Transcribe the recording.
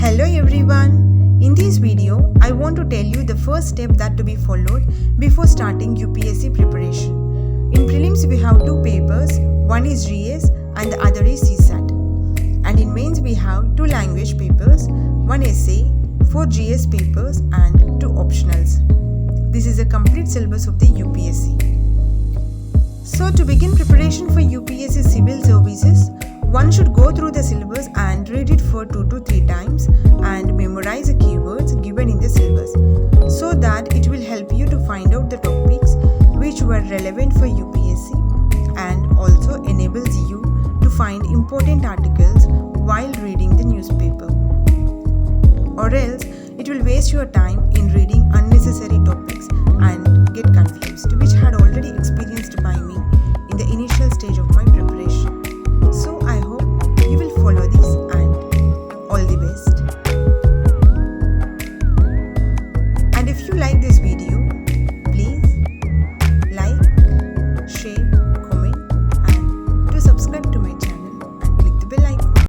Hello everyone. In this video, I want to tell you the first step that to be followed before starting UPSC preparation. In prelims, we have two papers. One is GS and the other is CSAT. And in mains, we have two language papers, one essay, 4 GS papers and 2 optionals. This is a complete syllabus of the UPSC. So to begin preparation for UPSC civil services, one should go through the syllabus and read it for 2 to 3 times and memorize the keywords given in the syllabus so that it will help you to find out the topics which were relevant for UPSC and also enables you to find important articles while reading the newspaper. Or else it will waste your time in reading unnecessary topics and